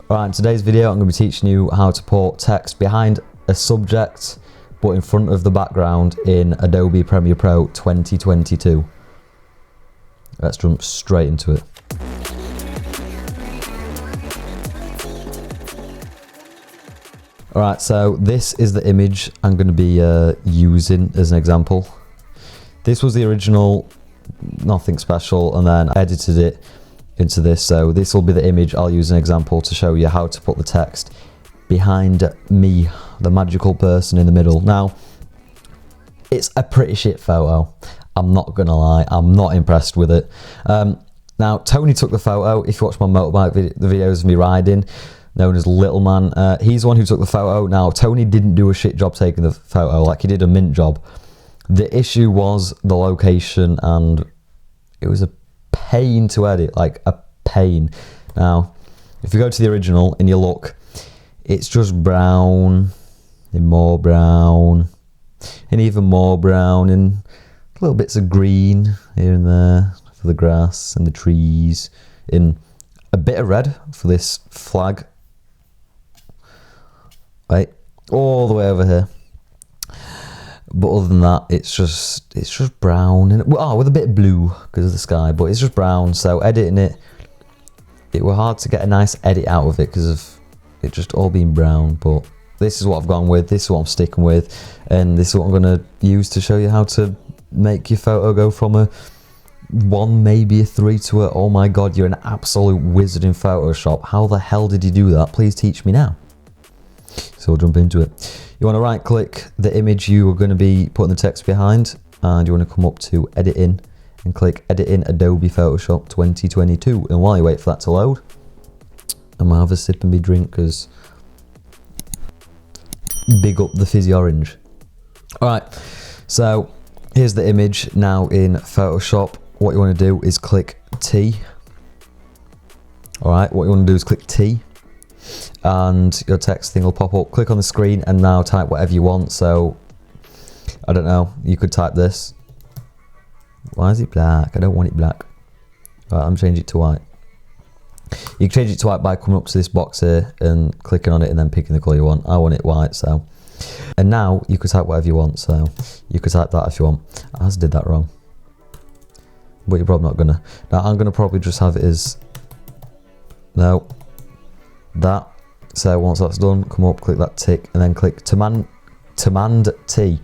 Alright, in today's video I'm going to be teaching you how to put text behind a subject but in front of the background in Adobe Premiere Pro 2022. Let's jump straight into it. Alright, so this is the image I'm going to be using as an example. This was the original, nothing special, and then I edited it into this, so this will be the image I'll use an example to show you how to put the text behind me, the magical person in the middle. Now, it's a pretty shit photo, I'm not gonna lie, I'm not impressed with it. Now, Tony took the photo. If you watch my motorbike the videos of me riding, known as Little Man, he's the one who took the photo. Now, Tony didn't do a shit job taking the photo, like he did a mint job. The issue was the location, and it was a pain to edit, like a pain. Now, if you go to the original and you look, it's just brown and more brown and even more brown and little bits of green here and there for the grass and the trees, and a bit of red for this flag, right, all the way over here. But other than that, it's just brown, and with a bit of blue because of the sky, but it's just brown. So editing it were hard to get a nice edit out of it because of it just all being brown. But this is what I've gone with, this is what I'm sticking with, and this is what I'm going to use to show you how to make your photo go from a 1, maybe a 3 to a, oh my god, you're an absolute wizard in Photoshop. How the hell did you do that? Please teach me now. So we'll jump into it. You want to right click the image you are going to be putting the text behind, and you want to come up to editing and click edit in Adobe Photoshop 2022. And while you wait for that to load, I'm going to have a sip and be drink because big up the fizzy orange. Alright, so here's the image now in Photoshop. What you want to do is click T. Alright, what you want to do is click T, and your text thing will pop up. Click on the screen and now type whatever you want. So I don't know, you could type this. Why is it black? I don't want it black. Right, I'm changing it to white. You can change it to white by coming up to this box here and clicking on it and then picking the colour you want. I want it white, so. And now you could type whatever you want, so you could type that if you want. I just did that wrong, but you're probably not gonna. Now I'm gonna probably just have it as, no, that. So once that's done, come up, click that tick, and then click Command T.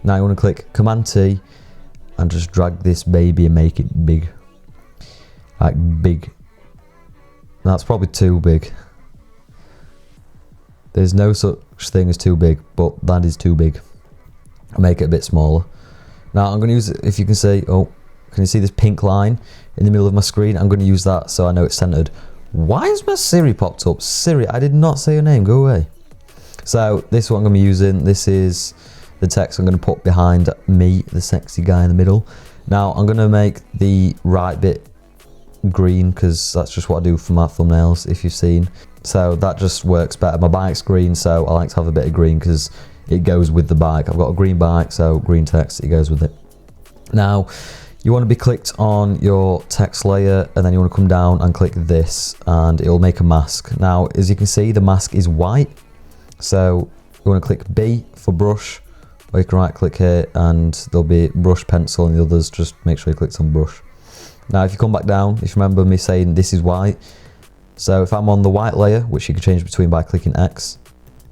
Now you want to click Command T and just drag this baby and make it big, like big. That's probably too big. There's no such thing as too big, but that is too big. I'll make it a bit smaller. Now I'm going to use it, if you can see, oh, can you see this pink line in the middle of my screen? I'm going to use that so I know it's centered. Why has my Siri popped up? Siri, I did not say your name, go away. So this is what I'm going to be using. This is the text I'm going to put behind me, the sexy guy in the middle. Now I'm going to make the right bit green because that's just what I do for my thumbnails, if you've seen. So that just works better. My bike's green, so I like to have a bit of green because it goes with the bike. I've got a green bike, so green text, it goes with it. Now you want to be clicked on your text layer, and then you want to come down and click this, and it'll make a mask. Now, as you can see, the mask is white, so you want to click B for brush, or you can right click here and there'll be brush, pencil, and the others, just make sure you click on brush. Now if you come back down, if you remember me saying this is white, so if I'm on the white layer, which you can change between by clicking X,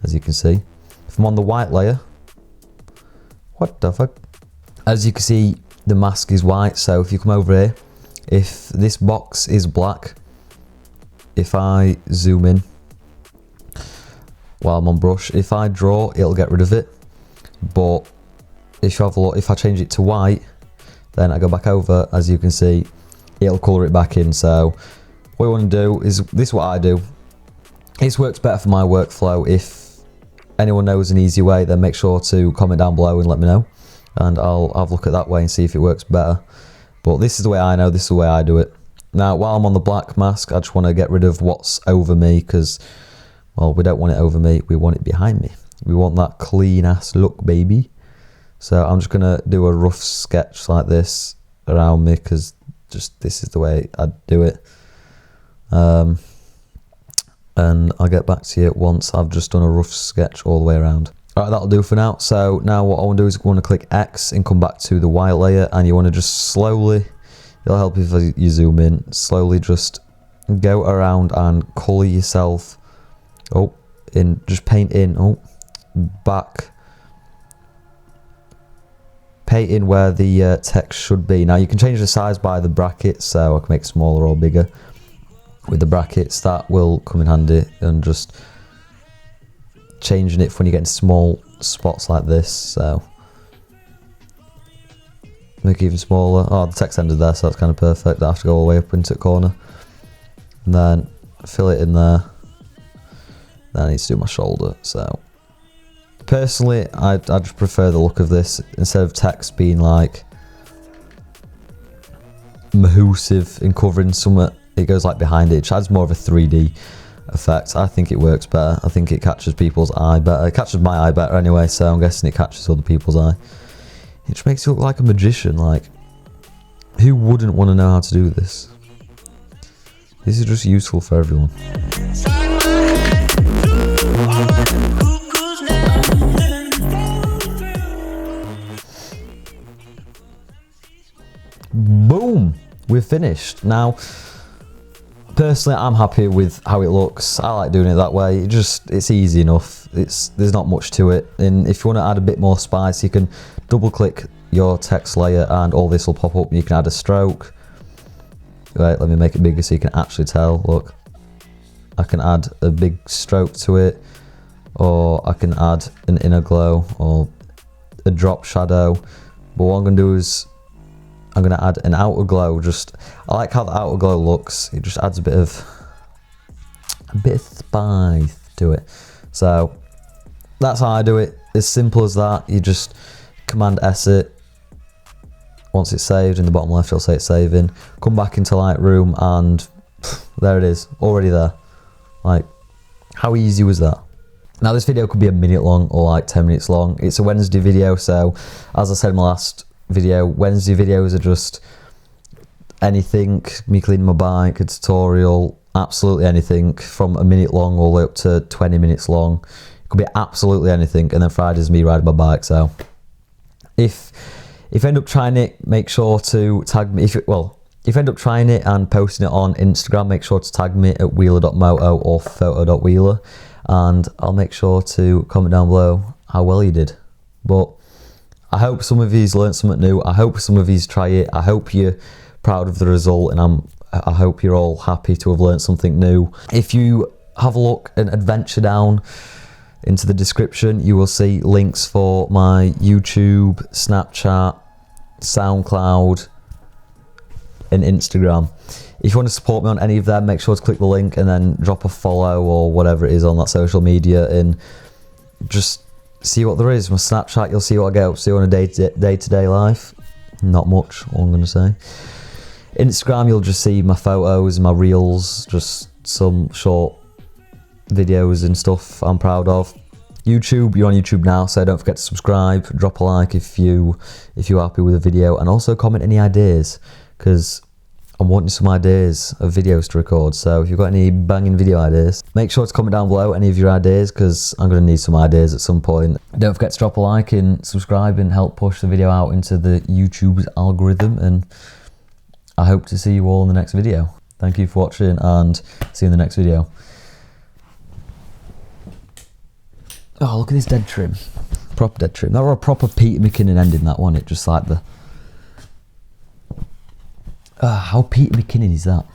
as you can see, if I'm on the white layer, what the fuck? As you can see, the mask is white. So if you come over here, if this box is black, if I zoom in while I'm on brush, if I draw, it'll get rid of it. But if you have a look, if I change it to white, then I go back over, as you can see, it'll colour it back in. So what you want to do is, this is what I do. This works better for my workflow. If anyone knows an easy way, then make sure to comment down below and let me know, and I'll have a look at that way and see if it works better. But this is the way I know, this is the way I do it. Now while I'm on the black mask, I just want to get rid of what's over me because, well, we don't want it over me, we want it behind me. We want that clean ass look, baby. So I'm just going to do a rough sketch like this around me because just this is the way I do it. and I'll get back to you once I've just done a rough sketch all the way around. Alright, that'll do for now. So now what I want to do is I want to click X and come back to the white layer, and you want to just slowly, it'll help if you zoom in, slowly just go around and colour yourself, just paint in, back, paint in where the text should be. Now you can change the size by the brackets, so I can make it smaller or bigger. With the brackets, that will come in handy, and just changing it for when you get into small spots like this, so make it even smaller. The text ended there, so that's kind of perfect. I have to go all the way up into the corner, and then fill it in there. Then I need to do my shoulder. So personally, I just prefer the look of this instead of text being like mahoosive and covering something. It goes like behind it. It adds more of a 3D effect. I think it works better. I think it catches people's eye better. It catches my eye better anyway, so I'm guessing it catches other people's eye. It just makes you look like a magician. Like, who wouldn't want to know how to do this? This is just useful for everyone. Boom! We're finished. Now, personally, I'm happy with how it looks. I like doing it that way. It's easy enough. There's not much to it. And if you want to add a bit more spice, you can double click your text layer and all this will pop up. You can add a stroke. Right, let me make it bigger so you can actually tell. Look, I can add a big stroke to it, or I can add an inner glow or a drop shadow. But what I'm going to do is I'm going to add an outer glow. I like how the outer glow looks. It just adds a bit of spice to it. So that's how I do it. As simple as that. You just Command S it. Once it's saved, in the bottom left it'll say it's saving. Come back into Lightroom and there it is, already there. Like, how easy was that? Now this video could be a minute long or like 10 minutes long. It's a Wednesday video, so as I said in my last video, Wednesday videos are just anything. Me cleaning my bike, a tutorial, absolutely anything from a minute long all the way up to 20 minutes long. It could be absolutely anything. And then Friday's me riding my bike. So if you end up trying it, make sure to tag me. If you end up trying it and posting it on Instagram, make sure to tag me at wheeler.moto or photo.wheeler, and I'll make sure to comment down below how well you did. But I hope some of you's learned something new. I hope some of you's try it. I hope you're proud of the result, and I hope you're all happy to have learned something new. If you have a look and adventure down into the description, you will see links for my YouTube, Snapchat, SoundCloud and Instagram. If you want to support me on any of them, make sure to click the link and then drop a follow or whatever it is on that social media, and just see what there is. My Snapchat, you'll see what I get up to on a day-to-day life. Not much, all I'm going to say. Instagram, you'll just see my photos, my reels, just some short videos and stuff I'm proud of. YouTube, you're on YouTube now, so don't forget to subscribe, drop a like if you're happy with the video, and also comment any ideas, because I'm wanting some ideas of videos to record. So if you've got any banging video ideas, make sure to comment down below any of your ideas, because I'm going to need some ideas at some point. Don't forget to drop a like and subscribe and help push the video out into the YouTube's algorithm, and I hope to see you all in the next video. Thank you for watching, and see you in the next video. Oh, look at this dead trim. Proper dead trim. That were a proper Peter McKinnon ending, that one. It just like the... how Peter McKinnon is that?